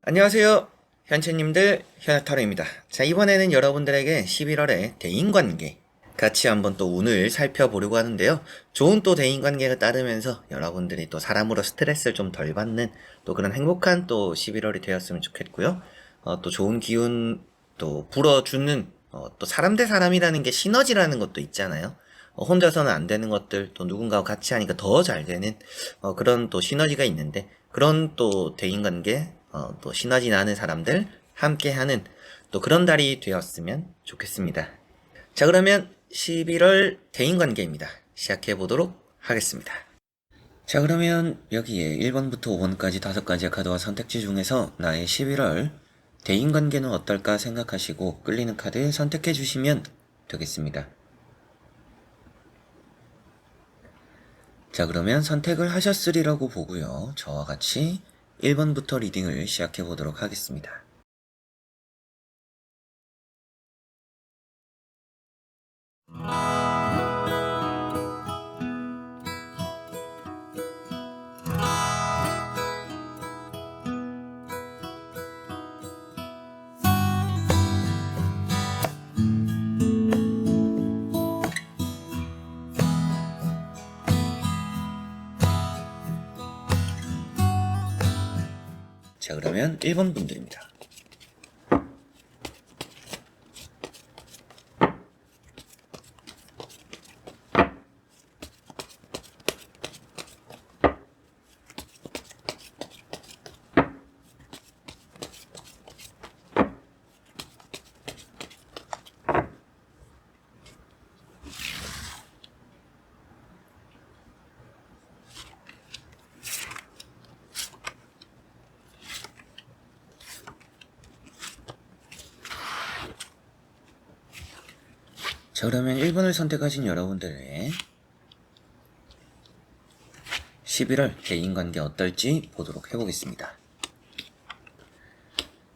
안녕하세요. 현채님들, 현아타로입니다. 자, 이번에는 여러분들에게 11월의 대인관계 같이 한번 또 운을 살펴보려고 하는데요. 좋은 또 대인관계가 따르면서 여러분들이 또 사람으로 스트레스를 좀 덜 받는 또 그런 행복한 또 11월이 되었으면 좋겠고요. 또 좋은 기운 또 불어주는 또 사람 대 사람이라는 게 시너지라는 것도 있잖아요. 혼자서는 안 되는 것들 또 누군가와 같이 하니까 더 잘 되는 그런 또 시너지가 있는데 그런 또 대인관계 또 시너지 나는 사람들 함께하는 또 그런 달이 되었으면 좋겠습니다. 자, 그러면 11월 대인관계입니다. 시작해 보도록 하겠습니다. 자, 그러면 여기에 1번부터 5번까지 5가지의 카드와 선택지 중에서 나의 11월 대인관계는 어떨까 생각하시고 끌리는 카드 선택해 주시면 되겠습니다. 자, 그러면 선택을 하셨으리라고 보고요. 저와 같이 1번부터 리딩을 시작해 보도록 하겠습니다. 자, 그러면 1번 분들입니다. 자, 그러면 1번을 선택하신 여러분들의 11월 대인관계 어떨지 보도록 해보겠습니다.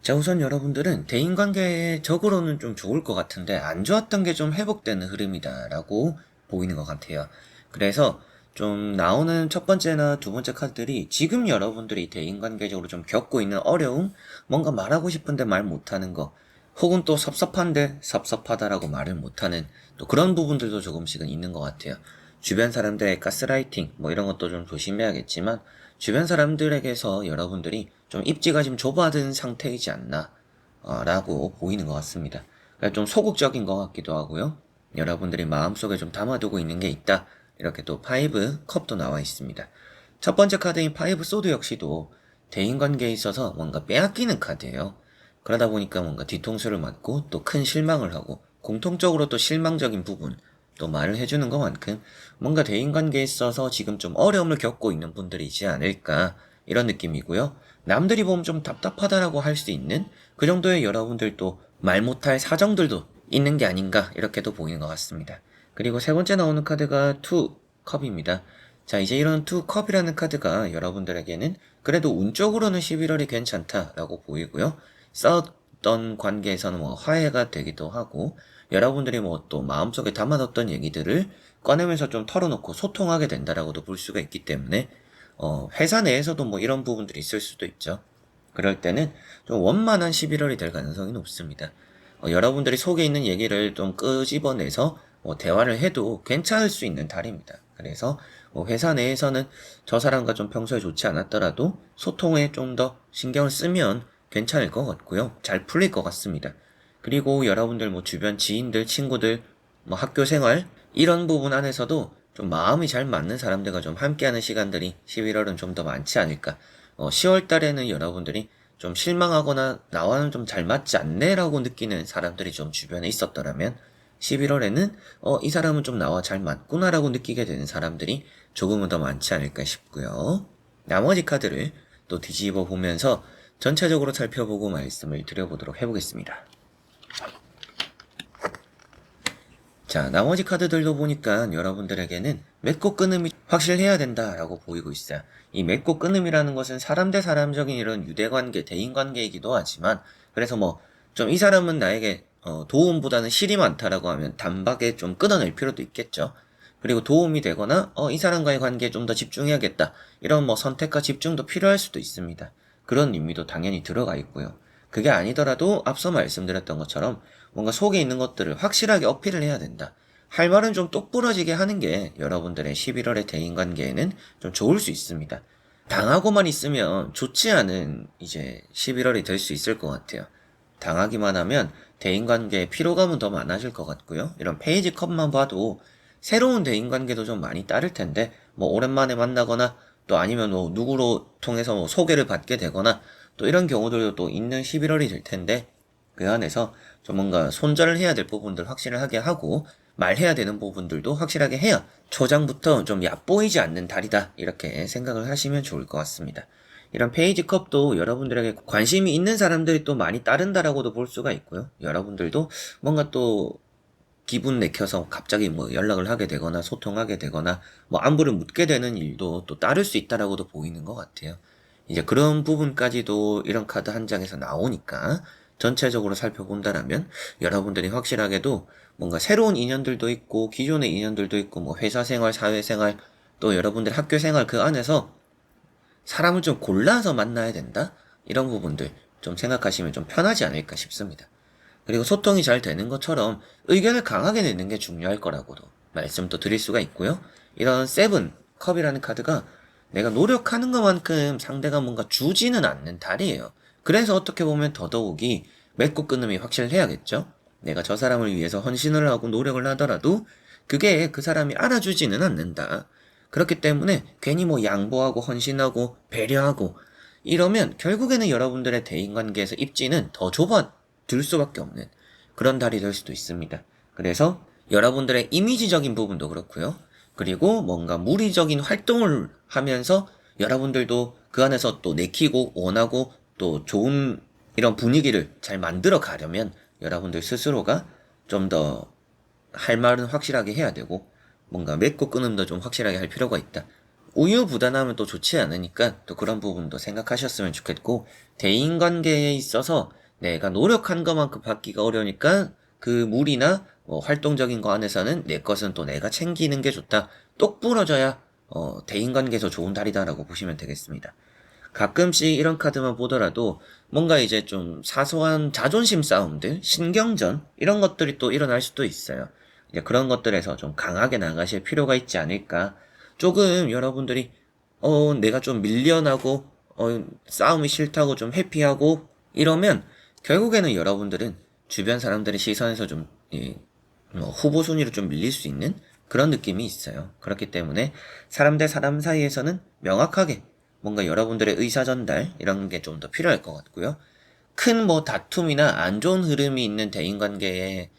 자, 우선 여러분들은 대인관계적으로는 좀 좋을 것 같은데 안 좋았던 게 좀 회복되는 흐름이다 라고 보이는 것 같아요. 그래서 좀 나오는 첫 번째나 두 번째 카드들이 지금 여러분들이 대인관계적으로 좀 겪고 있는 어려움, 뭔가 말하고 싶은데 말 못하는 거, 혹은 또 섭섭한데 섭섭하다라고 말을 못하는 또 그런 부분들도 조금씩은 있는 것 같아요. 주변 사람들의 가스라이팅 뭐 이런 것도 좀 조심해야겠지만 주변 사람들에게서 여러분들이 좀 입지가 좀 좁아든 상태이지 않나 라고 보이는 것 같습니다. 그러니까 좀 소극적인 것 같기도 하고요. 여러분들이 마음속에 좀 담아두고 있는 게 있다. 이렇게 또 파이브 컵도 나와 있습니다. 첫 번째 카드인 파이브 소드 역시도 대인관계에 있어서 뭔가 빼앗기는 카드예요. 그러다 보니까 뭔가 뒤통수를 맞고 또 큰 실망을 하고 공통적으로 또 실망적인 부분 또 말을 해주는 것만큼 뭔가 대인관계에 있어서 지금 좀 어려움을 겪고 있는 분들이지 않을까 이런 느낌이고요. 남들이 보면 좀 답답하다라고 할 수 있는 그 정도의 여러분들도 말 못할 사정들도 있는 게 아닌가 이렇게도 보이는 것 같습니다. 그리고 세 번째 나오는 카드가 투 컵입니다. 자, 이제 이런 투 컵이라는 카드가 여러분들에게는 그래도 운적으로는 11월이 괜찮다라고 보이고요. 싸웠던 관계에서는 뭐 화해가 되기도 하고 여러분들이 뭐 또 마음속에 담아뒀던 얘기들을 꺼내면서 좀 털어놓고 소통하게 된다라고도 볼 수가 있기 때문에 회사 내에서도 뭐 이런 부분들이 있을 수도 있죠. 그럴 때는 좀 원만한 11월이 될 가능성이 높습니다. 여러분들이 속에 있는 얘기를 좀 끄집어내서 대화를 해도 괜찮을 수 있는 달입니다. 그래서 회사 내에서는 저 사람과 좀 평소에 좋지 않았더라도 소통에 좀 더 신경을 쓰면 괜찮을 것 같고요. 잘 풀릴 것 같습니다. 그리고 여러분들 뭐 주변 지인들, 친구들, 뭐 학교 생활 이런 부분 안에서도 좀 마음이 잘 맞는 사람들과 좀 함께하는 시간들이 11월은 좀 더 많지 않을까. 10월 달에는 여러분들이 좀 실망하거나 나와는 좀 잘 맞지 않네라고 느끼는 사람들이 좀 주변에 있었더라면 11월에는 이 사람은 좀 나와 잘 맞구나라고 느끼게 되는 사람들이 조금은 더 많지 않을까 싶고요. 나머지 카드를 또 뒤집어 보면서 전체적으로 살펴보고 말씀을 드려보도록 해보겠습니다. 자, 나머지 카드들도 보니까 여러분들에게는 맺고 끊음이 확실해야 된다라고 보이고 있어요. 이 맺고 끊음이라는 것은 사람 대 사람적인 이런 유대관계, 대인관계이기도 하지만 그래서 뭐 좀 이 사람은 나에게 도움보다는 실이 많다라고 하면 단박에 좀 끊어낼 필요도 있겠죠. 그리고 도움이 되거나 이 사람과의 관계에 좀 더 집중해야겠다. 이런 뭐 선택과 집중도 필요할 수도 있습니다. 그런 의미도 당연히 들어가 있고요. 그게 아니더라도 앞서 말씀드렸던 것처럼 뭔가 속에 있는 것들을 확실하게 어필을 해야 된다. 할 말은 좀 똑부러지게 하는 게 여러분들의 11월의 대인관계에는 좀 좋을 수 있습니다. 당하고만 있으면 좋지 않은 이제 11월이 될 수 있을 것 같아요. 당하기만 하면 대인관계에 피로감은 더 많아질 것 같고요. 이런 페이지 컷만 봐도 새로운 대인관계도 좀 많이 따를 텐데, 뭐 오랜만에 만나거나 또 아니면 뭐 누구로 통해서 뭐 소개를 받게 되거나 또 이런 경우들도 또 있는 11월이 될 텐데, 그 안에서 좀 뭔가 손절을 해야 될 부분들 확실하게 하고 말해야 되는 부분들도 확실하게 해야 초장부터 좀 얕보이지 않는 달이다, 이렇게 생각을 하시면 좋을 것 같습니다. 이런 페이지 컵도 여러분들에게 관심이 있는 사람들이 또 많이 따른다라고도 볼 수가 있고요. 여러분들도 뭔가 또 기분 내켜서 갑자기 뭐 연락을 하게 되거나 소통하게 되거나 뭐 안부를 묻게 되는 일도 또 따를 수 있다라고도 보이는 것 같아요. 이제 그런 부분까지도 이런 카드 한 장에서 나오니까 전체적으로 살펴본다라면 여러분들이 확실하게도 뭔가 새로운 인연들도 있고 기존의 인연들도 있고 뭐 회사 생활, 사회 생활, 또 여러분들 학교 생활 그 안에서 사람을 좀 골라서 만나야 된다? 이런 부분들 좀 생각하시면 좀 편하지 않을까 싶습니다. 그리고 소통이 잘 되는 것처럼 의견을 강하게 내는 게 중요할 거라고도 말씀도 드릴 수가 있고요. 이런 세븐 컵이라는 카드가 내가 노력하는 것만큼 상대가 뭔가 주지는 않는 달이에요. 그래서 어떻게 보면 더더욱이 맺고 끊음이 확실해야겠죠. 내가 저 사람을 위해서 헌신을 하고 노력을 하더라도 그게 그 사람이 알아주지는 않는다. 그렇기 때문에 괜히 뭐 양보하고 헌신하고 배려하고 이러면 결국에는 여러분들의 대인관계에서 입지는 더 좁아들 수밖에 없는 그런 달이 될 수도 있습니다. 그래서 여러분들의 이미지적인 부분도 그렇고요. 그리고 뭔가 물리적인 활동을 하면서 여러분들도 그 안에서 또 내키고 원하고 또 좋은 이런 분위기를 잘 만들어 가려면 여러분들 스스로가 좀 더 할 말은 확실하게 해야 되고 뭔가 맺고 끊음도 좀 확실하게 할 필요가 있다. 우유부단하면 또 좋지 않으니까 또 그런 부분도 생각하셨으면 좋겠고, 대인관계에 있어서 내가 노력한 것만큼 받기가 어려우니까 그 무리나 뭐 활동적인 거 안에서는 내 것은 또 내가 챙기는 게 좋다. 똑 부러져야 대인관계에서 좋은 달이다라고 보시면 되겠습니다. 가끔씩 이런 카드만 보더라도 뭔가 이제 좀 사소한 자존심 싸움들, 신경전 이런 것들이 또 일어날 수도 있어요. 이제 그런 것들에서 좀 강하게 나가실 필요가 있지 않을까. 조금 여러분들이 내가 좀 밀려나고 싸움이 싫다고 좀 회피하고 이러면 결국에는 여러분들은 주변 사람들의 시선에서 좀 후보 순위로 좀 밀릴 수 있는 그런 느낌이 있어요. 그렇기 때문에 사람 대 사람 사이에서는 명확하게 뭔가 여러분들의 의사 전달 이런 게 좀 더 필요할 것 같고요. 큰 뭐 다툼이나 안 좋은 흐름이 있는 대인관계에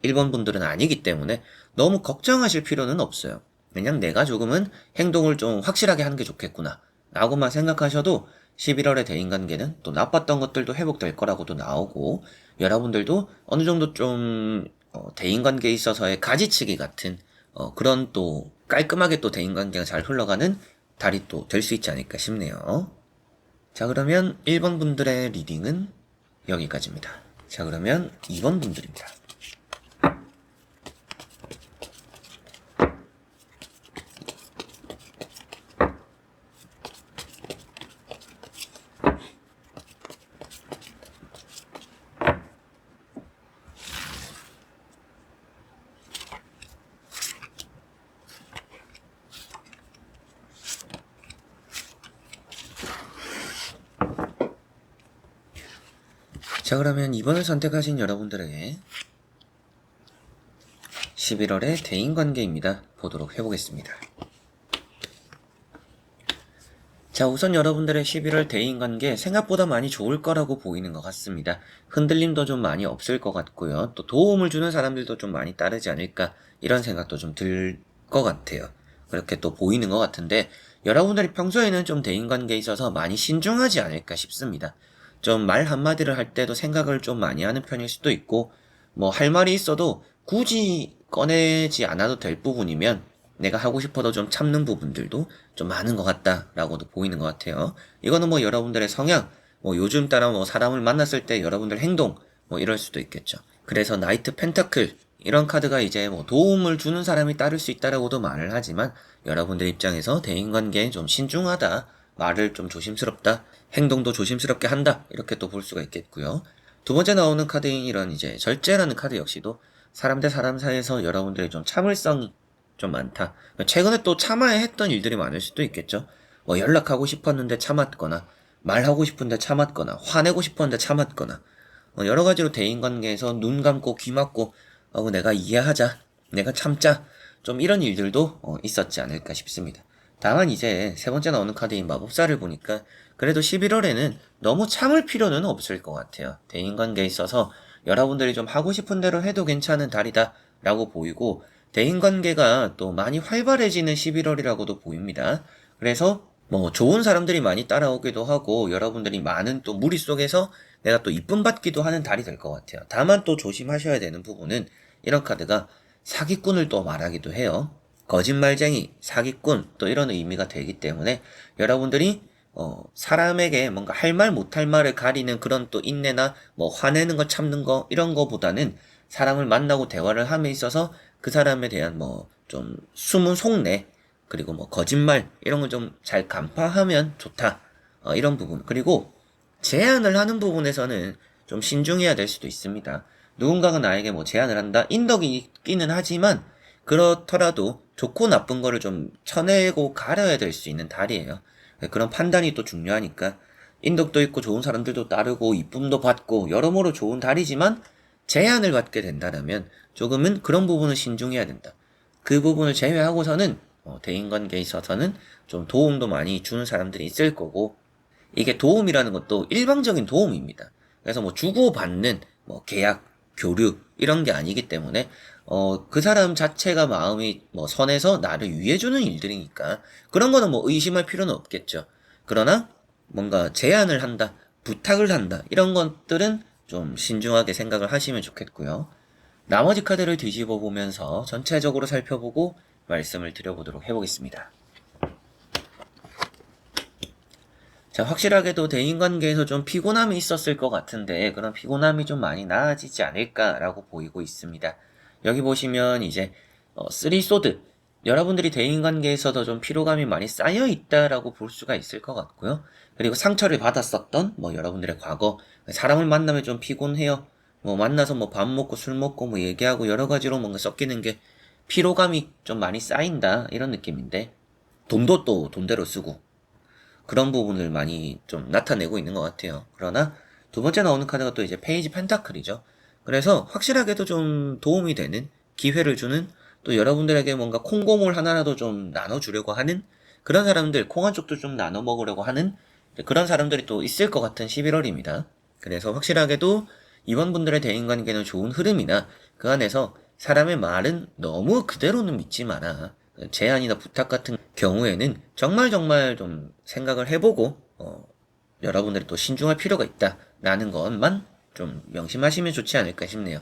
1번 분들은 아니기 때문에 너무 걱정하실 필요는 없어요. 그냥 내가 조금은 행동을 좀 확실하게 하는 게 좋겠구나 라고만 생각하셔도 11월의 대인관계는 또 나빴던 것들도 회복될 거라고도 나오고, 여러분들도 어느 정도 좀 대인관계에 있어서의 가지치기 같은 그런 또 깔끔하게 또 대인관계가 잘 흘러가는 달이 또 될 수 있지 않을까 싶네요. 자, 그러면 1번 분들의 리딩은 여기까지입니다. 자, 그러면 2번 분들입니다. 자, 그러면 2번을 선택하신 여러분들에게 11월의 대인관계입니다. 보도록 해보겠습니다. 자, 우선 여러분들의 11월 대인관계 생각보다 많이 좋을 거라고 보이는 것 같습니다. 흔들림도 좀 많이 없을 것 같고요. 또 도움을 주는 사람들도 좀 많이 따르지 않을까 이런 생각도 좀 들 것 같아요. 그렇게 또 보이는 것 같은데, 여러분들이 평소에는 좀 대인관계에 있어서 많이 신중하지 않을까 싶습니다. 좀 말 한마디를 할 때도 생각을 좀 많이 하는 편일 수도 있고, 뭐 할 말이 있어도 굳이 꺼내지 않아도 될 부분이면 내가 하고 싶어도 좀 참는 부분들도 좀 많은 것 같다라고도 보이는 것 같아요. 이거는 뭐 여러분들의 성향, 뭐 요즘 따라 뭐 사람을 만났을 때 여러분들 행동, 뭐 이럴 수도 있겠죠. 그래서 나이트 펜타클 이런 카드가 이제 뭐 도움을 주는 사람이 따를 수 있다라고도 말을 하지만 여러분들 입장에서 대인관계에 좀 신중하다, 말을 좀 조심스럽다, 행동도 조심스럽게 한다 이렇게 또 볼 수가 있겠고요. 두 번째 나오는 카드인 이런 이제 절제라는 카드 역시도 사람 대 사람 사이에서 여러분들의 좀 참을성이 좀 많다. 최근에 또 참아야 했던 일들이 많을 수도 있겠죠. 뭐 연락하고 싶었는데 참았거나 말하고 싶은데 참았거나 화내고 싶었는데 참았거나 여러 가지로 대인관계에서 눈 감고 귀 막고 내가 이해하자, 내가 참자 좀 이런 일들도 있었지 않을까 싶습니다. 다만 이제 세 번째 나오는 카드인 마법사를 보니까 그래도 11월에는 너무 참을 필요는 없을 것 같아요. 대인관계에 있어서 여러분들이 좀 하고 싶은 대로 해도 괜찮은 달이다 라고 보이고 대인관계가 또 많이 활발해지는 11월이라고도 보입니다. 그래서 뭐 좋은 사람들이 많이 따라오기도 하고 여러분들이 많은 또 무리 속에서 내가 또 이쁨 받기도 하는 달이 될 것 같아요. 다만 또 조심하셔야 되는 부분은 이런 카드가 사기꾼을 또 말하기도 해요. 거짓말쟁이, 사기꾼 또 이런 의미가 되기 때문에 여러분들이 사람에게 뭔가 할 말 못할 말을 가리는 그런 또 인내나 뭐 화내는 거 참는 거 이런 거보다는 사람을 만나고 대화를 함에 있어서 그 사람에 대한 뭐 좀 숨은 속내 그리고 뭐 거짓말 이런 걸 좀 잘 간파하면 좋다. 이런 부분. 그리고 제안을 하는 부분에서는 좀 신중해야 될 수도 있습니다. 누군가가 나에게 뭐 제안을 한다. 인덕이 있기는 하지만 그렇더라도 좋고 나쁜 거를 좀 쳐내고 가려야 될 수 있는 달이에요. 그런 판단이 또 중요하니까 인덕도 있고 좋은 사람들도 따르고 이쁨도 받고 여러모로 좋은 달이지만 제한을 받게 된다면 조금은 그런 부분을 신중해야 된다. 그 부분을 제외하고서는 대인관계에 있어서는 좀 도움도 많이 주는 사람들이 있을 거고 이게 도움이라는 것도 일방적인 도움입니다. 그래서 뭐 주고받는 뭐 계약, 교류 이런 게 아니기 때문에 그 사람 자체가 마음이 뭐 선해서 나를 위해주는 일들이니까 그런 거는 뭐 의심할 필요는 없겠죠. 그러나 뭔가 제안을 한다, 부탁을 한다 이런 것들은 좀 신중하게 생각을 하시면 좋겠고요. 나머지 카드를 뒤집어 보면서 전체적으로 살펴보고 말씀을 드려보도록 해보겠습니다. 자, 확실하게도 대인관계에서 좀 피곤함이 있었을 것 같은데 그런 피곤함이 좀 많이 나아지지 않을까라고 보이고 있습니다. 여기 보시면 이제 쓰리소드 여러분들이 대인관계에서도 좀 피로감이 많이 쌓여 있다라고 볼 수가 있을 것 같고요. 그리고 상처를 받았었던 뭐 여러분들의 과거 사람을 만나면 좀 피곤해요. 뭐 만나서 뭐 밥 먹고 술 먹고 뭐 얘기하고 여러 가지로 뭔가 섞이는 게 피로감이 좀 많이 쌓인다 이런 느낌인데 돈도 또 돈대로 쓰고 그런 부분을 많이 좀 나타내고 있는 것 같아요. 그러나 두 번째 나오는 카드가 또 이제 페이지 펜타클이죠. 그래서 확실하게도 좀 도움이 되는 기회를 주는 또 여러분들에게 뭔가 콩고물 하나라도 좀 나눠주려고 하는 그런 사람들 콩 한 쪽도 좀 나눠 먹으려고 하는 그런 사람들이 또 있을 것 같은 11월입니다. 그래서 확실하게도 이번 분들의 대인관계는 좋은 흐름이나 그 안에서 사람의 말은 너무 그대로는 믿지 마라. 제안이나 부탁 같은 경우에는 정말 좀 생각을 해보고 여러분들이 또 신중할 필요가 있다라는 것만 좀 명심하시면 좋지 않을까 싶네요.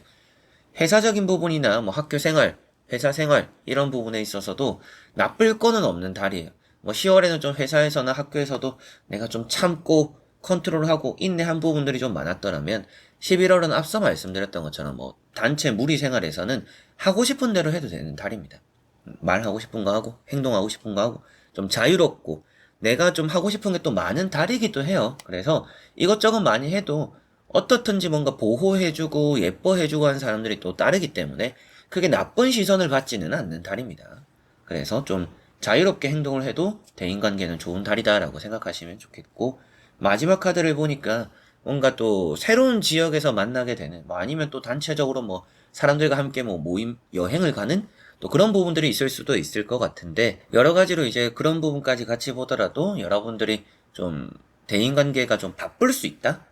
회사적인 부분이나 뭐 학교 생활, 회사 생활 이런 부분에 있어서도 나쁠 거는 없는 달이에요. 뭐 10월에는 좀 회사에서나 학교에서도 내가 좀 참고 컨트롤하고 인내한 부분들이 좀 많았더라면 11월은 앞서 말씀드렸던 것처럼 뭐 단체 무리 생활에서는 하고 싶은 대로 해도 되는 달입니다. 말하고 싶은 거 하고 행동하고 싶은 거 하고 좀 자유롭고 내가 좀 하고 싶은 게 또 많은 달이기도 해요. 그래서 이것저것 많이 해도 어떻든지 뭔가 보호해주고 예뻐해주고 하는 사람들이 또 따르기 때문에 그게 나쁜 시선을 받지는 않는 달입니다. 그래서 좀 자유롭게 행동을 해도 대인관계는 좋은 달이다라고 생각하시면 좋겠고 마지막 카드를 보니까 뭔가 또 새로운 지역에서 만나게 되는 뭐 아니면 또 단체적으로 뭐 사람들과 함께 뭐 모임 여행을 가는 또 그런 부분들이 있을 수도 있을 것 같은데 여러 가지로 이제 그런 부분까지 같이 보더라도 여러분들이 좀 대인관계가 좀 바쁠 수 있다.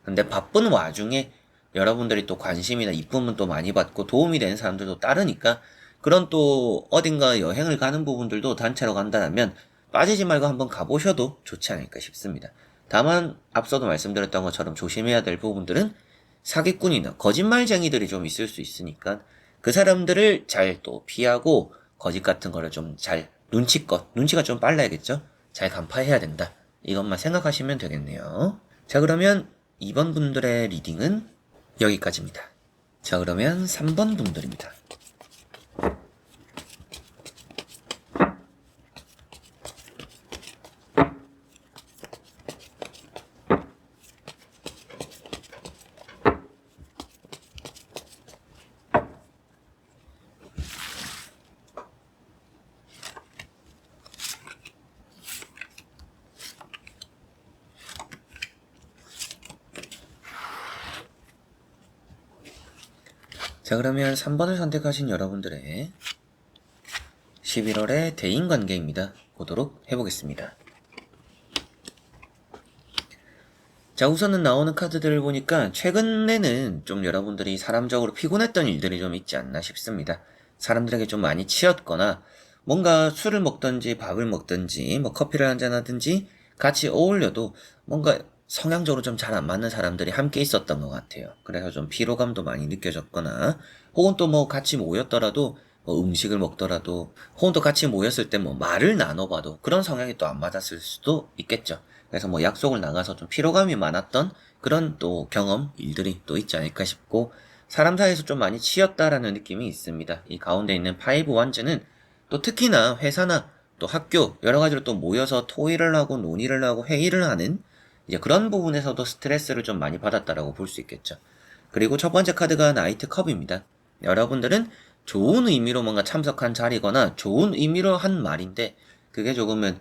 근데 바쁜 와중에 여러분들이 또 관심이나 이쁨은 또 많이 받고 도움이 되는 사람들도 따르니까 그런 또 어딘가 여행을 가는 부분들도 단체로 간다면 빠지지 말고 한번 가보셔도 좋지 않을까 싶습니다. 다만 앞서도 말씀드렸던 것처럼 조심해야 될 부분들은 사기꾼이나 거짓말쟁이들이 좀 있을 수 있으니까 그 사람들을 잘 또 피하고 거짓 같은 거를 좀 잘 눈치가 좀 빨라야겠죠? 잘 간파해야 된다. 이것만 생각하시면 되겠네요. 자, 그러면 이번 분들의 리딩은 여기까지입니다. 자, 그러면 3번 분들입니다. 자, 그러면 3번을 선택하신 여러분들의 11월의 대인관계입니다. 보도록 해보겠습니다. 자, 우선은 나오는 카드들을 보니까 최근에는 좀 여러분들이 사람적으로 피곤했던 일들이 좀 있지 않나 싶습니다. 사람들에게 좀 많이 치였거나 뭔가 술을 먹든지 밥을 먹든지 뭐 커피를 한잔 하든지 같이 어울려도 뭔가 성향적으로 좀 잘 안 맞는 사람들이 함께 있었던 것 같아요. 그래서 좀 피로감도 많이 느껴졌거나 혹은 또 뭐 같이 모였더라도 뭐 음식을 먹더라도 혹은 또 같이 모였을 때 뭐 말을 나눠봐도 그런 성향이 또 안 맞았을 수도 있겠죠. 그래서 뭐 약속을 나가서 좀 피로감이 많았던 그런 또 경험, 일들이 또 있지 않을까 싶고 사람 사이에서 좀 많이 치였다라는 느낌이 있습니다. 이 가운데 있는 파이브 원즈는 또 특히나 회사나 또 학교 여러 가지로 또 모여서 토의를 하고 논의를 하고 회의를 하는 이제 그런 부분에서도 스트레스를 좀 많이 받았다라고 볼 수 있겠죠. 그리고 첫 번째 카드가 나이트 컵입니다. 여러분들은 좋은 의미로 뭔가 참석한 자리거나 좋은 의미로 한 말인데 그게 조금은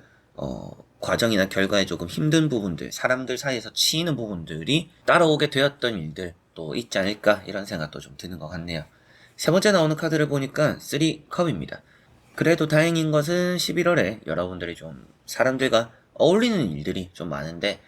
과정이나 결과에 조금 힘든 부분들, 사람들 사이에서 치이는 부분들이 따라오게 되었던 일들 또 있지 않을까 이런 생각도 좀 드는 것 같네요. 세 번째 나오는 카드를 보니까 3컵입니다. 그래도 다행인 것은 11월에 여러분들이 좀 사람들과 어울리는 일들이 좀 많은데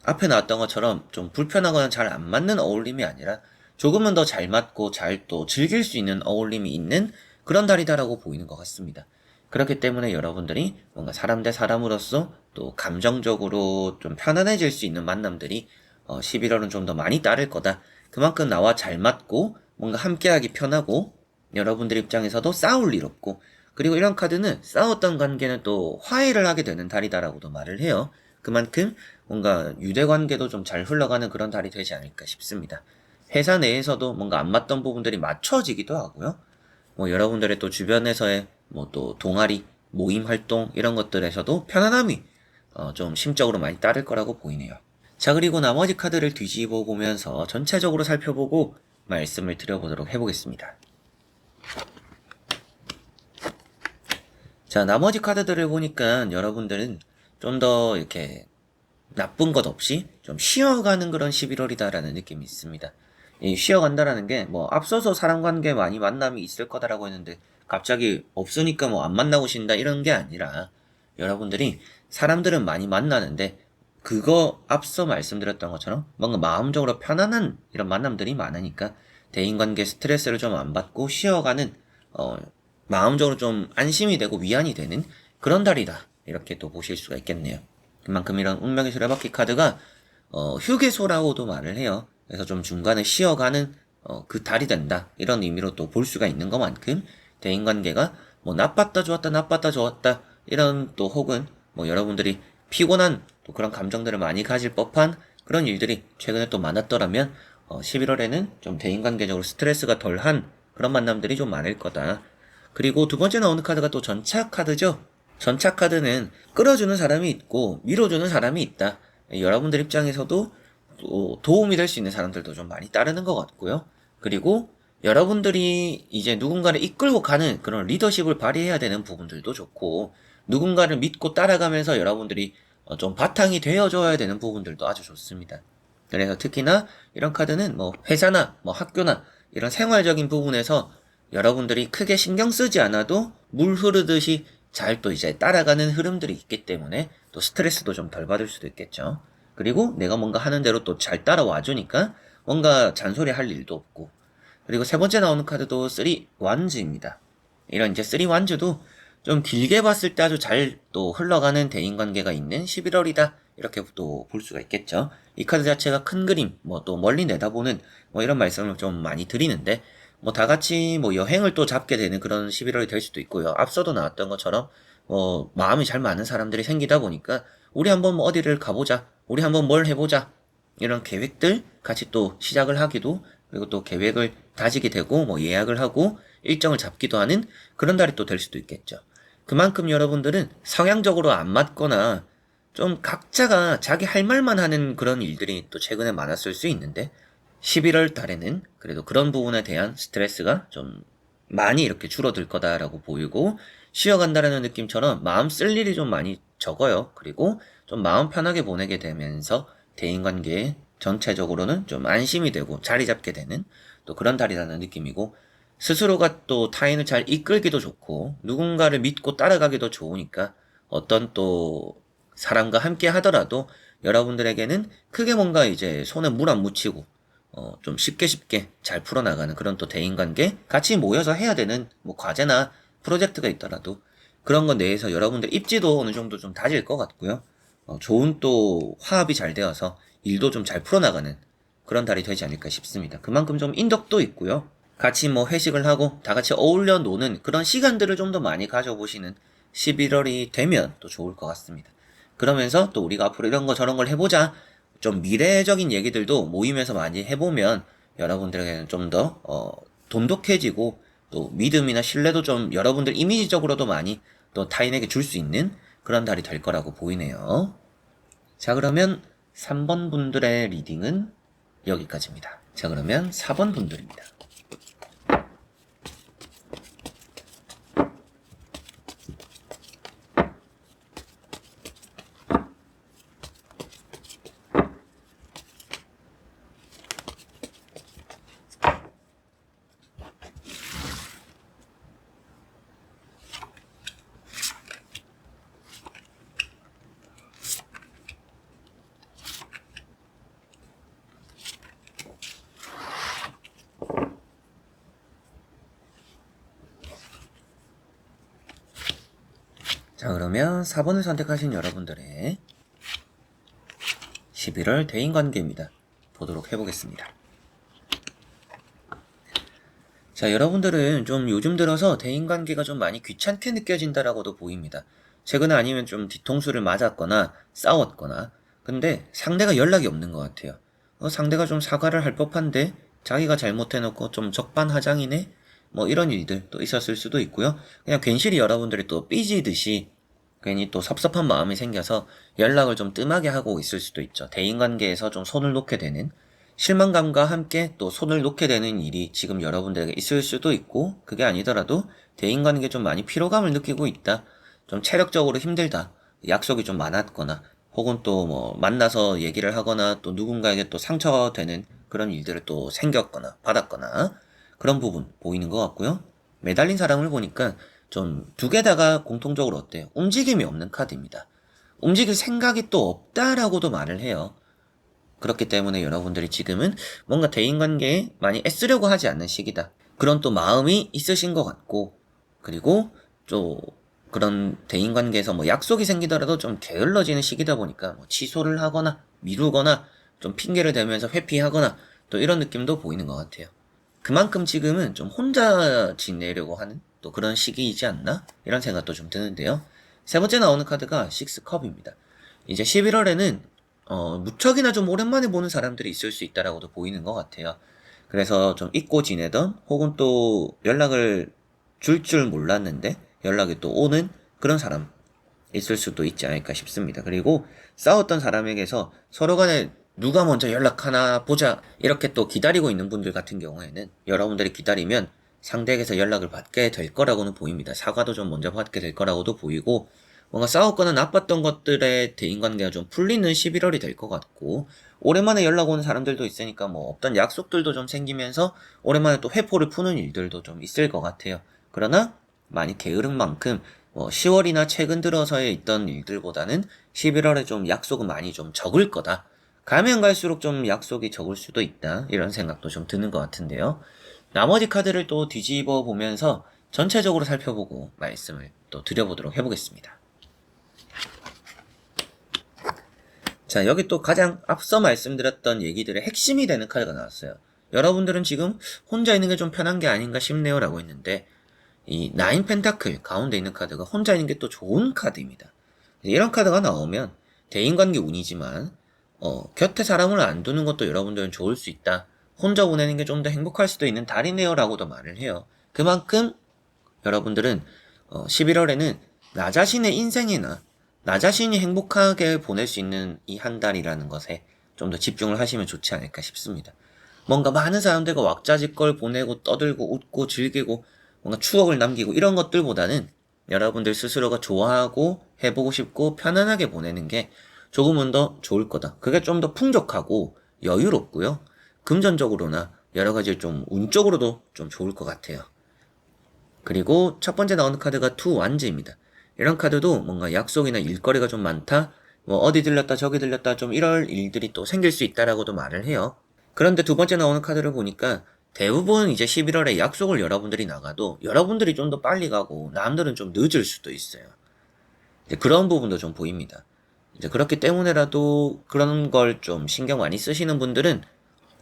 앞에 나왔던 것처럼 좀 불편하거나 잘 안 맞는 어울림이 아니라 조금은 더 잘 맞고 잘 또 즐길 수 있는 어울림이 있는 그런 달이다라고 보이는 것 같습니다. 그렇기 때문에 여러분들이 뭔가 사람 대 사람으로서 또 감정적으로 좀 편안해질 수 있는 만남들이 11월은 좀 더 많이 따를 거다. 그만큼 나와 잘 맞고 뭔가 함께하기 편하고 여러분들 입장에서도 싸울 일 없고 그리고 이런 카드는 싸웠던 관계는 또 화해를 하게 되는 달이다라고도 말을 해요. 그만큼 뭔가 유대관계도 좀 잘 흘러가는 그런 달이 되지 않을까 싶습니다. 회사 내에서도 뭔가 안 맞던 부분들이 맞춰지기도 하고요. 뭐 여러분들의 또 주변에서의 뭐 또 동아리, 모임 활동 이런 것들에서도 편안함이 좀 심적으로 많이 따를 거라고 보이네요. 자, 그리고 나머지 카드를 뒤집어 보면서 전체적으로 살펴보고 말씀을 드려보도록 해보겠습니다. 자, 나머지 카드들을 보니까 여러분들은 좀 더 이렇게 나쁜 것 없이 좀 쉬어가는 그런 11월이다라는 느낌이 있습니다. 이 쉬어간다라는 게 뭐 앞서서 사람 관계 많이 만남이 있을 거다라고 했는데 갑자기 없으니까 뭐 안 만나고 싶다 이런 게 아니라 여러분들이 사람들은 많이 만나는데 그거 앞서 말씀드렸던 것처럼 뭔가 마음적으로 편안한 이런 만남들이 많으니까 대인관계 스트레스를 좀 안 받고 쉬어가는 마음적으로 좀 안심이 되고 위안이 되는 그런 달이다 이렇게 또 보실 수가 있겠네요. 그만큼 이런 운명의 수레바퀴 카드가 휴게소라고도 말을 해요. 그래서 좀 중간에 쉬어가는 그 달이 된다 이런 의미로 또 볼 수가 있는 것만큼 대인관계가 뭐 나빴다 좋았다 나빴다 좋았다 이런 또 혹은 뭐 여러분들이 피곤한 또 그런 감정들을 많이 가질 법한 그런 일들이 최근에 또 많았더라면 11월에는 좀 대인관계적으로 스트레스가 덜한 그런 만남들이 좀 많을 거다. 그리고 두 번째 나오는 카드가 또 전차 카드죠. 전차 카드는 끌어주는 사람이 있고 밀어주는 사람이 있다. 여러분들 입장에서도 또 도움이 될 수 있는 사람들도 좀 많이 따르는 것 같고요. 그리고 여러분들이 이제 누군가를 이끌고 가는 그런 리더십을 발휘해야 되는 부분들도 좋고 누군가를 믿고 따라가면서 여러분들이 좀 바탕이 되어줘야 되는 부분들도 아주 좋습니다. 그래서 특히나 이런 카드는 뭐 회사나 뭐 학교나 이런 생활적인 부분에서 여러분들이 크게 신경 쓰지 않아도 물 흐르듯이 잘 또 이제 따라가는 흐름들이 있기 때문에 또 스트레스도 좀 덜 받을 수도 있겠죠. 그리고 내가 뭔가 하는 대로 또 잘 따라와 주니까 뭔가 잔소리 할 일도 없고. 그리고 세 번째 나오는 카드도 3 완즈입니다. 이런 이제 3 완즈도 좀 길게 봤을 때 아주 잘 또 흘러가는 대인관계가 있는 11월이다. 이렇게 또 볼 수가 있겠죠. 이 카드 자체가 큰 그림, 뭐 또 멀리 내다보는 뭐 이런 말씀을 좀 많이 드리는데 뭐 다 같이 뭐 여행을 또 잡게 되는 그런 11월이 될 수도 있고요. 앞서도 나왔던 것처럼 마음이 잘 맞는 사람들이 생기다 보니까 우리 한번 뭐 어디를 가보자. 우리 한번 뭘 해보자. 이런 계획들 같이 또 시작을 하기도 그리고 또 계획을 다지게 되고 뭐 예약을 하고 일정을 잡기도 하는 그런 달이 또 될 수도 있겠죠. 그만큼 여러분들은 성향적으로 안 맞거나 좀 각자가 자기 할 말만 하는 그런 일들이 또 최근에 많았을 수 있는데 11월 달에는 그래도 그런 부분에 대한 스트레스가 좀 많이 이렇게 줄어들 거다라고 보이고 쉬어간다라는 느낌처럼 마음 쓸 일이 좀 많이 적어요. 그리고 좀 마음 편하게 보내게 되면서 대인관계에 전체적으로는 좀 안심이 되고 자리 잡게 되는 또 그런 달이라는 느낌이고 스스로가 또 타인을 잘 이끌기도 좋고 누군가를 믿고 따라가기도 좋으니까 어떤 또 사람과 함께 하더라도 여러분들에게는 크게 뭔가 이제 손에 물 안 묻히고 좀 쉽게 잘 풀어나가는 그런 또 대인관계 같이 모여서 해야 되는 뭐 과제나 프로젝트가 있더라도 그런 것 내에서 여러분들 입지도 어느 정도 좀 다질 것 같고요. 좋은 또 화합이 잘 되어서 일도 좀 잘 풀어나가는 그런 달이 되지 않을까 싶습니다. 그만큼 좀 인덕도 있고요. 같이 뭐 회식을 하고 다 같이 어울려 노는 그런 시간들을 좀 더 많이 가져보시는 11월이 되면 또 좋을 것 같습니다. 그러면서 또 우리가 앞으로 이런 거 저런 걸 해보자. 좀 미래적인 얘기들도 모임에서 많이 해보면 여러분들에게는 좀 더 돈독해지고 또 믿음이나 신뢰도 좀 여러분들 이미지적으로도 많이 또 타인에게 줄 수 있는 그런 달이 될 거라고 보이네요. 자, 그러면 3번 분들의 리딩은 여기까지입니다. 자, 그러면 4번 분들입니다. 자, 그러면 4번을 선택하신 여러분들의 11월 대인관계입니다. 보도록 해보겠습니다. 자, 여러분들은 좀 요즘 들어서 대인관계가 좀 많이 귀찮게 느껴진다라고도 보입니다. 최근에 아니면 좀 뒤통수를 맞았거나 싸웠거나 근데 상대가 연락이 없는 것 같아요. 상대가 좀 사과를 할 법한데 자기가 잘못해놓고 좀 적반하장이네? 뭐 이런 일들 또 있었을 수도 있고요. 그냥 괜시리 여러분들이 또 삐지듯이 괜히 또 섭섭한 마음이 생겨서 연락을 좀 뜸하게 하고 있을 수도 있죠. 대인관계에서 좀 손을 놓게 되는 실망감과 함께 또 손을 놓게 되는 일이 지금 여러분들에게 있을 수도 있고 그게 아니더라도 대인관계에 좀 많이 피로감을 느끼고 있다. 좀 체력적으로 힘들다. 약속이 좀 많았거나 혹은 또 뭐 만나서 얘기를 하거나 또 누군가에게 또 상처되는 그런 일들을 또 생겼거나 받았거나 그런 부분 보이는 것 같고요. 매달린 사람을 보니까 좀 두 개 다가 공통적으로 어때요? 움직임이 없는 카드입니다. 움직일 생각이 또 없다라고도 말을 해요. 그렇기 때문에 여러분들이 지금은 뭔가 대인관계에 많이 애쓰려고 하지 않는 시기다. 그런 또 마음이 있으신 것 같고, 그리고 또 그런 대인관계에서 뭐 약속이 생기더라도 좀 게을러지는 시기다 보니까 뭐 취소를 하거나 미루거나 좀 핑계를 대면서 회피하거나 또 이런 느낌도 보이는 것 같아요. 그만큼 지금은 좀 혼자 지내려고 하는 또 그런 시기이지 않나? 이런 생각도 좀 드는데요. 세 번째 나오는 카드가 식스컵입니다. 이제 11월에는 무척이나 좀 오랜만에 보는 사람들이 있을 수 있다라고도 보이는 것 같아요. 그래서 좀 잊고 지내던 혹은 또 연락을 줄 몰랐는데 연락이 또 오는 그런 사람 있을 수도 있지 않을까 싶습니다. 그리고 싸웠던 사람에게서 서로 간에 누가 먼저 연락하나 보자 이렇게 또 기다리고 있는 분들 같은 경우에는 여러분들이 기다리면 상대에게서 연락을 받게 될 거라고는 보입니다. 사과도 좀 먼저 받게 될 거라고도 보이고 뭔가 싸웠거나 나빴던 것들의 대인관계가 좀 풀리는 11월이 될 것 같고 오랜만에 연락 오는 사람들도 있으니까 뭐 없던 약속들도 좀 생기면서 오랜만에 또 회포를 푸는 일들도 좀 있을 것 같아요. 그러나 많이 게으른 만큼 10월이나 최근 들어서에 있던 일들보다는 11월에 좀 약속은 많이 좀 적을 거다. 가면 갈수록 좀 약속이 적을 수도 있다. 이런 생각도 좀 드는 것 같은데요. 나머지 카드를 또 뒤집어 보면서 전체적으로 살펴보고 말씀을 또 드려보도록 해보겠습니다. 자, 여기 또 가장 앞서 말씀드렸던 얘기들의 핵심이 되는 카드가 나왔어요. 여러분들은 지금 혼자 있는 게 좀 편한 게 아닌가 싶네요 라고 했는데 이 나인 펜타클 가운데 있는 카드가 혼자 있는 게 또 좋은 카드입니다. 이런 카드가 나오면 대인관계 운이지만 곁에 사람을 안 두는 것도 여러분들은 좋을 수 있다. 혼자 보내는 게 좀 더 행복할 수도 있는 달이네요 라고도 말을 해요. 그만큼 여러분들은 11월에는 나 자신의 인생이나 나 자신이 행복하게 보낼 수 있는 이 한 달이라는 것에 좀 더 집중을 하시면 좋지 않을까 싶습니다. 뭔가 많은 사람들과 왁자지껄 보내고 떠들고 웃고 즐기고 뭔가 추억을 남기고 이런 것들보다는 여러분들 스스로가 좋아하고 해보고 싶고 편안하게 보내는 게 조금은 더 좋을 거다. 그게 좀 더 풍족하고 여유롭고요. 금전적으로나 여러 가지 좀 운적으로도 좀 좋을 것 같아요. 그리고 첫 번째 나오는 카드가 투 완즈입니다. 이런 카드도 뭔가 약속이나 일거리가 좀 많다, 뭐 어디 들렸다 저기 들렸다 좀 이럴 일들이 또 생길 수 있다라고도 말을 해요. 그런데 두 번째 나오는 카드를 보니까 대부분 이제 11월에 약속을 여러분들이 나가도 여러분들이 좀 더 빨리 가고 남들은 좀 늦을 수도 있어요. 이제 그런 부분도 좀 보입니다. 이제 그렇기 때문에라도 그런 걸 좀 신경 많이 쓰시는 분들은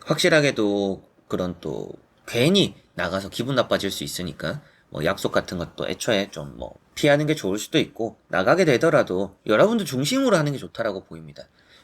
확실하게도 그런 또 괜히 나가서 기분 나빠질 수 있으니까 뭐 약속 같은 것도 애초에 좀 뭐 피하는 게 좋을 수도 있고 나가게 되더라도 여러분들 중심으로 하는 게 좋다라고 보입니다.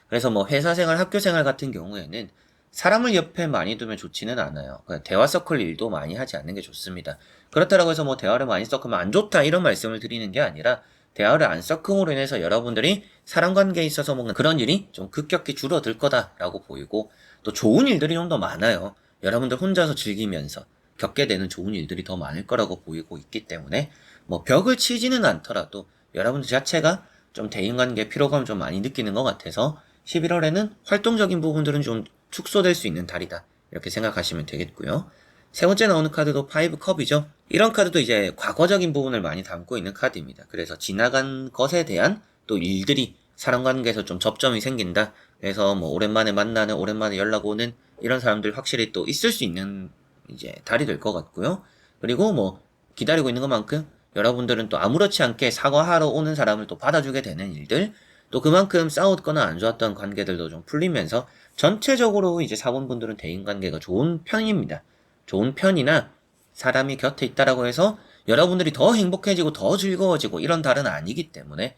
그래서 뭐 회사 생활, 학교 생활 같은 경우에는 사람을 옆에 많이 두면 좋지는 않아요. 그냥 대화 서클 일도 많이 하지 않는 게 좋습니다. 그렇다고 해서 뭐 대화를 많이 섞으면 안 좋다 이런 말씀을 드리는 게 아니라 대화를 안 섞음으로 인해서 여러분들이 사람 관계에 있어서 뭔가 그런 일이 좀 급격히 줄어들 거다라고 보이고 또 좋은 일들이 좀 더 많아요. 여러분들 혼자서 즐기면서 겪게 되는 좋은 일들이 더 많을 거라고 보이고 있기 때문에 뭐 벽을 치지는 않더라도 여러분들 자체가 좀 대인관계 피로감 좀 많이 느끼는 것 같아서 11월에는 활동적인 부분들은 좀 축소될 수 있는 달이다. 이렇게 생각하시면 되겠고요. 세 번째 나오는 카드도 파이브 컵이죠. 이런 카드도 이제 과거적인 부분을 많이 담고 있는 카드입니다. 그래서 지나간 것에 대한 또 일들이 사람 관계에서 좀 접점이 생긴다. 그래서 뭐 오랜만에 만나는, 오랜만에 연락 오는 이런 사람들 확실히 또 있을 수 있는 이제 달이 될 것 같고요. 그리고 뭐 기다리고 있는 것만큼 여러분들은 또 아무렇지 않게 사과하러 오는 사람을 또 받아주게 되는 일들, 또 그만큼 싸웠거나 안 좋았던 관계들도 좀 풀리면서 전체적으로 이제 사원분들은 대인관계가 좋은 편입니다. 좋은 편이나 사람이 곁에 있다라고 해서 여러분들이 더 행복해지고 더 즐거워지고 이런 달은 아니기 때문에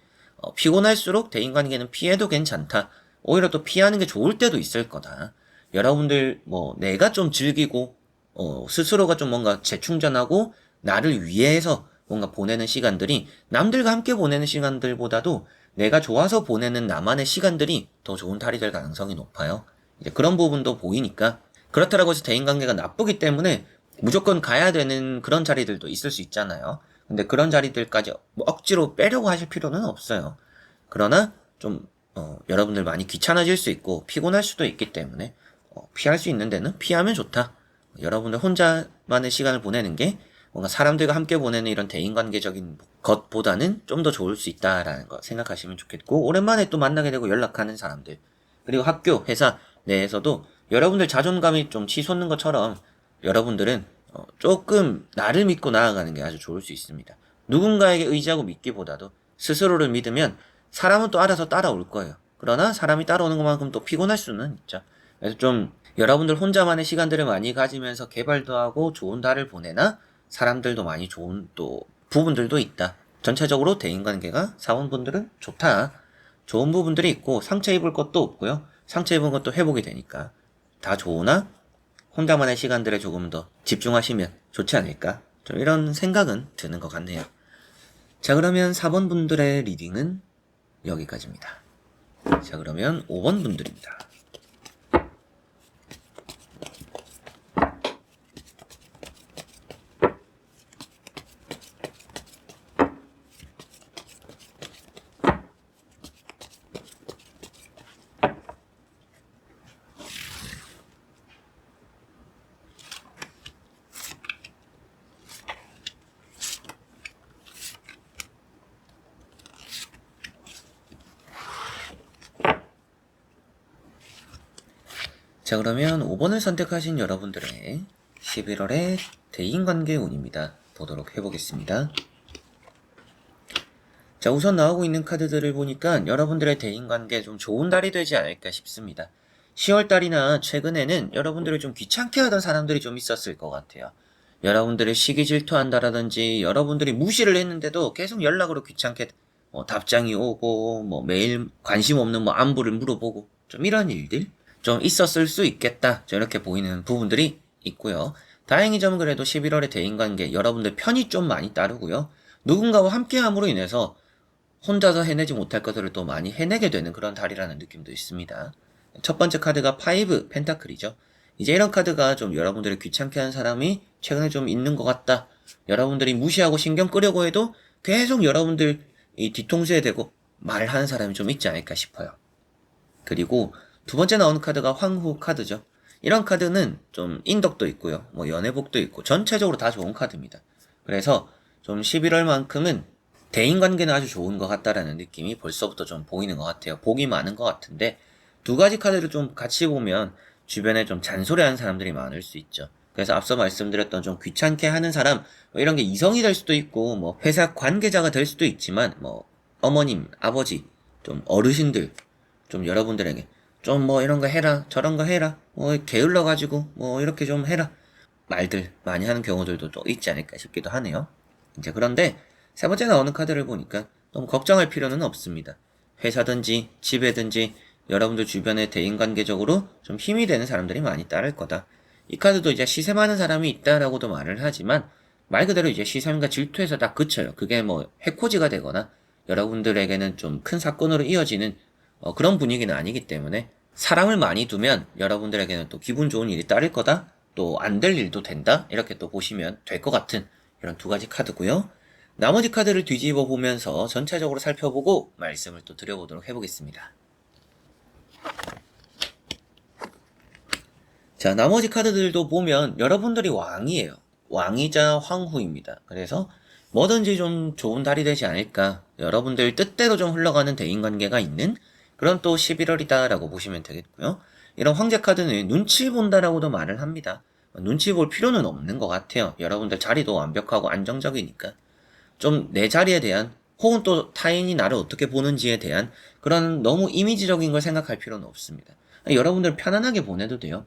피곤할수록 대인관계는 피해도 괜찮다. 오히려 또 피하는 게 좋을 때도 있을 거다. 여러분들 뭐 내가 좀 즐기고 스스로가 좀 뭔가 재충전하고 나를 위해서 뭔가 보내는 시간들이 남들과 함께 보내는 시간들보다도 내가 좋아서 보내는 나만의 시간들이 더 좋은 달이 될 가능성이 높아요. 이제 그런 부분도 보이니까 그렇다라고 해서 대인관계가 나쁘기 때문에 무조건 가야 되는 그런 자리들도 있을 수 있잖아요. 근데 그런 자리들까지 뭐 억지로 빼려고 하실 필요는 없어요. 그러나 좀 여러분들 많이 귀찮아질 수 있고 피곤할 수도 있기 때문에 피할 수 있는 데는 피하면 좋다. 여러분들 혼자만의 시간을 보내는 게 뭔가 사람들과 함께 보내는 이런 대인관계적인 것보다는 좀 더 좋을 수 있다라는 거 생각하시면 좋겠고, 오랜만에 또 만나게 되고 연락하는 사람들, 그리고 학교, 회사 내에서도 여러분들 자존감이 좀 치솟는 것처럼 여러분들은 조금 나를 믿고 나아가는 게 아주 좋을 수 있습니다. 누군가에게 의지하고 믿기보다도 스스로를 믿으면 사람은 또 알아서 따라올 거예요. 그러나 사람이 따라오는 것만큼 또 피곤할 수는 있죠. 그래서 좀 여러분들 혼자만의 시간들을 많이 가지면서 개발도 하고 좋은 달을 보내나 사람들도 많이 좋은 또 부분들도 있다. 전체적으로 대인관계가 사원분들은 좋다. 좋은 부분들이 있고 상처 입을 것도 없고요. 상처 입은 것도 회복이 되니까 다 좋으나 혼자만의 시간들에 조금 더 집중하시면 좋지 않을까? 좀 이런 생각은 드는 것 같네요. 자, 그러면 4번 분들의 리딩은 여기까지입니다. 자, 그러면 5번 분들입니다. 자, 그러면 5번을 선택하신 여러분들의 11월의 대인관계 운입니다. 보도록 해보겠습니다. 자, 우선 나오고 있는 카드들을 보니까 여러분들의 대인관계 좀 좋은 달이 되지 않을까 싶습니다. 10월달이나 최근에는 여러분들을 좀 귀찮게 하던 사람들이 좀 있었을 것 같아요. 여러분들을 시기 질투한다라든지 여러분들이 무시를 했는데도 계속 연락으로 귀찮게 답장이 오고 뭐 매일 관심 없는 뭐 안부를 물어보고 좀 이런 일들, 좀 있었을 수 있겠다. 이렇게 보이는 부분들이 있고요. 다행히 좀 그래도 11월의 대인관계 여러분들 편이 좀 많이 따르고요. 누군가와 함께함으로 인해서 혼자서 해내지 못할 것들을 또 많이 해내게 되는 그런 달이라는 느낌도 있습니다. 첫 번째 카드가 5 펜타클이죠. 이제 이런 카드가 좀 여러분들을 귀찮게 하는 사람이 최근에 좀 있는 것 같다. 여러분들이 무시하고 신경 끄려고 해도 계속 여러분들 이 뒤통수에 대고 말하는 사람이 좀 있지 않을까 싶어요. 그리고 두 번째 나오는 카드가 황후 카드죠. 이런 카드는 좀 인덕도 있고요. 뭐 연애복도 있고 전체적으로 다 좋은 카드입니다. 그래서 좀 11월만큼은 대인관계는 아주 좋은 것 같다라는 느낌이 벌써부터 좀 보이는 것 같아요. 복이 많은 것 같은데 두 가지 카드를 좀 같이 보면 주변에 좀 잔소리하는 사람들이 많을 수 있죠. 그래서 앞서 말씀드렸던 좀 귀찮게 하는 사람 뭐 이런 게 이성이 될 수도 있고 뭐 회사 관계자가 될 수도 있지만 뭐 어머님, 아버지, 좀 어르신들 좀 여러분들에게 좀 뭐 이런 거 해라 저런 거 해라 뭐 게을러 가지고 뭐 이렇게 좀 해라 말들 많이 하는 경우들도 또 있지 않을까 싶기도 하네요. 이제 그런데 세 번째 나오는 카드를 보니까 너무 걱정할 필요는 없습니다. 회사든지 집에든지 여러분들 주변에 대인관계적으로 좀 힘이 되는 사람들이 많이 따를 거다. 이 카드도 이제 시세 많은 사람이 있다라고도 말을 하지만 말 그대로 이제 시샘과 질투에서 다 그쳐요. 그게 뭐 해코지가 되거나 여러분들에게는 좀 큰 사건으로 이어지는 그런 분위기는 아니기 때문에 사람을 많이 두면 여러분들에게는 또 기분 좋은 일이 따를 거다. 또 안 될 일도 된다. 이렇게 또 보시면 될 것 같은 이런 두 가지 카드고요. 나머지 카드를 뒤집어 보면서 전체적으로 살펴보고 말씀을 또 드려보도록 해보겠습니다. 자, 나머지 카드들도 보면 여러분들이 왕이에요. 왕이자 황후입니다. 그래서 뭐든지 좀 좋은 달이 되지 않을까. 여러분들 뜻대로 좀 흘러가는 대인관계가 있는 그런 또 11월이다라고 보시면 되겠고요. 이런 황제 카드는 눈치 본다라고도 말을 합니다. 눈치 볼 필요는 없는 것 같아요. 여러분들 자리도 완벽하고 안정적이니까. 좀 내 자리에 대한 혹은 또 타인이 나를 어떻게 보는지에 대한 그런 너무 이미지적인 걸 생각할 필요는 없습니다. 여러분들 편안하게 보내도 돼요.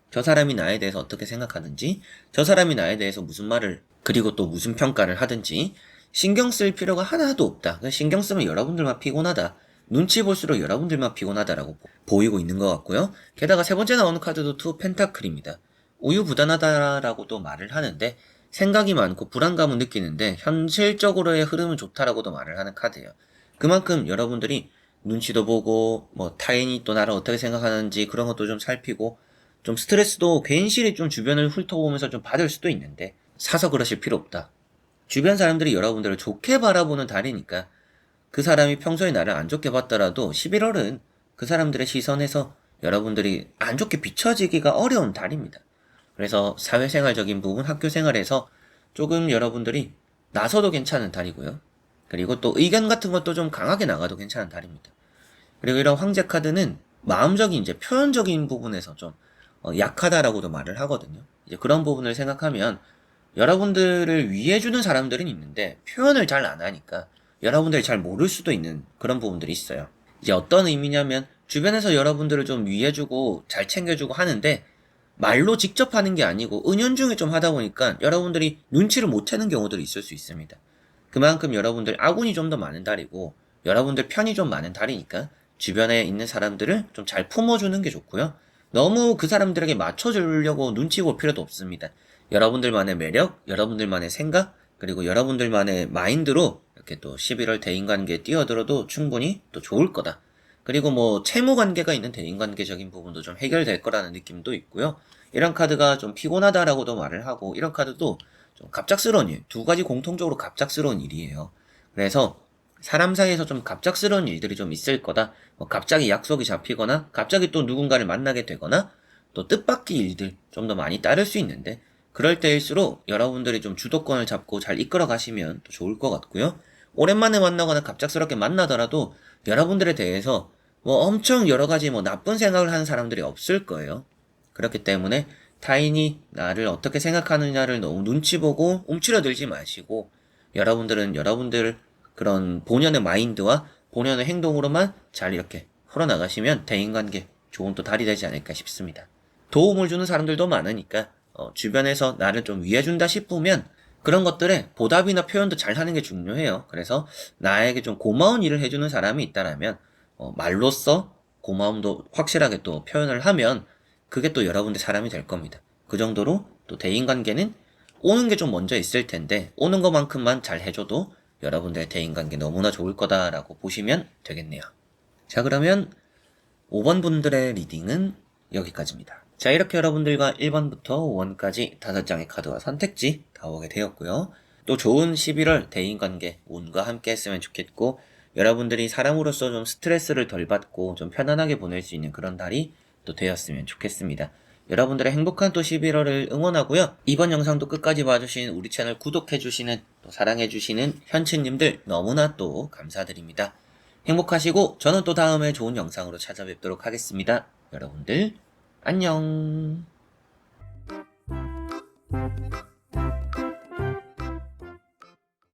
저 사람이 나에 대해서 어떻게 생각하든지 저 사람이 나에 대해서 무슨 말을 그리고 또 무슨 평가를 하든지 신경 쓸 필요가 하나도 없다. 신경 쓰면 여러분들만 피곤하다. 눈치 볼수록 여러분들만 피곤하다라고 보이고 있는 것 같고요. 게다가 세 번째 나오는 카드도 투 펜타클입니다. 우유부단하다라고도 말을 하는데 생각이 많고 불안감을 느끼는데 현실적으로의 흐름은 좋다라고도 말을 하는 카드예요. 그만큼 여러분들이 눈치도 보고 뭐 타인이 또 나를 어떻게 생각하는지 그런 것도 좀 살피고 좀 스트레스도 괜시리 좀 주변을 훑어보면서 좀 받을 수도 있는데 사서 그러실 필요 없다. 주변 사람들이 여러분들을 좋게 바라보는 달이니까 그 사람이 평소에 나를 안 좋게 봤더라도 11월은 그 사람들의 시선에서 여러분들이 안 좋게 비춰지기가 어려운 달입니다. 그래서 사회생활적인 부분, 학교생활에서 조금 여러분들이 나서도 괜찮은 달이고요. 그리고 또 의견 같은 것도 좀 강하게 나가도 괜찮은 달입니다. 그리고 이런 황제 카드는 마음적인 이제 표현적인 부분에서 좀 약하다라고도 말을 하거든요. 이제 그런 부분을 생각하면 여러분들을 위해주는 사람들은 있는데 표현을 잘 안 하니까 여러분들이 잘 모를 수도 있는 그런 부분들이 있어요. 이제 어떤 의미냐면 주변에서 여러분들을 좀 위해주고 잘 챙겨주고 하는데 말로 직접 하는 게 아니고 은연중에 좀 하다 보니까 여러분들이 눈치를 못 채는 경우들이 있을 수 있습니다. 그만큼 여러분들 아군이 좀 더 많은 달이고 여러분들 편이 좀 많은 달이니까 주변에 있는 사람들을 좀 잘 품어주는 게 좋고요. 너무 그 사람들에게 맞춰주려고 눈치 볼 필요도 없습니다. 여러분들만의 매력, 여러분들만의 생각, 그리고 여러분들만의 마인드로 이렇게 또 11월 대인관계에 뛰어들어도 충분히 또 좋을 거다. 그리고 뭐 채무 관계가 있는 대인관계적인 부분도 좀 해결될 거라는 느낌도 있고요. 이런 카드가 좀 피곤하다라고도 말을 하고 이런 카드도 좀 갑작스러운 일, 두 가지 공통적으로 갑작스러운 일이에요. 그래서 사람 사이에서 좀 갑작스러운 일들이 좀 있을 거다. 뭐 갑자기 약속이 잡히거나 갑자기 또 누군가를 만나게 되거나 또 뜻밖의 일들 좀 더 많이 따를 수 있는데 그럴 때일수록 여러분들이 좀 주도권을 잡고 잘 이끌어 가시면 또 좋을 것 같고요. 오랜만에 만나거나 갑작스럽게 만나더라도 여러분들에 대해서 뭐 엄청 여러 가지 뭐 나쁜 생각을 하는 사람들이 없을 거예요. 그렇기 때문에 타인이 나를 어떻게 생각하느냐를 너무 눈치 보고 움츠러들지 마시고 여러분들은 여러분들 그런 본연의 마인드와 본연의 행동으로만 잘 이렇게 풀어나가시면 대인관계 좋은 또 달이 되지 않을까 싶습니다. 도움을 주는 사람들도 많으니까 주변에서 나를 좀 위해준다 싶으면 그런 것들에 보답이나 표현도 잘 하는 게 중요해요. 그래서 나에게 좀 고마운 일을 해주는 사람이 있다라면 말로써 고마움도 확실하게 또 표현을 하면 그게 또 여러분들 사람이 될 겁니다. 그 정도로 또 대인관계는 오는 게 좀 먼저 있을 텐데 오는 것만큼만 잘 해줘도 여러분들의 대인관계 너무나 좋을 거다라고 보시면 되겠네요. 자, 그러면 5번 분들의 리딩은 여기까지입니다. 자, 이렇게 여러분들과 1번부터 5번까지 5장의 카드와 선택지 다 오게 되었고요. 또 좋은 11월 대인관계 운과 함께 했으면 좋겠고, 여러분들이 사람으로서 좀 스트레스를 덜 받고 좀 편안하게 보낼 수 있는 그런 달이 또 되었으면 좋겠습니다. 여러분들의 행복한 또 11월을 응원하고요. 이번 영상도 끝까지 봐주신 우리 채널 구독해주시는 또 사랑해주시는 현치님들 너무나 또 감사드립니다. 행복하시고 저는 또 다음에 좋은 영상으로 찾아뵙도록 하겠습니다. 여러분들 안녕.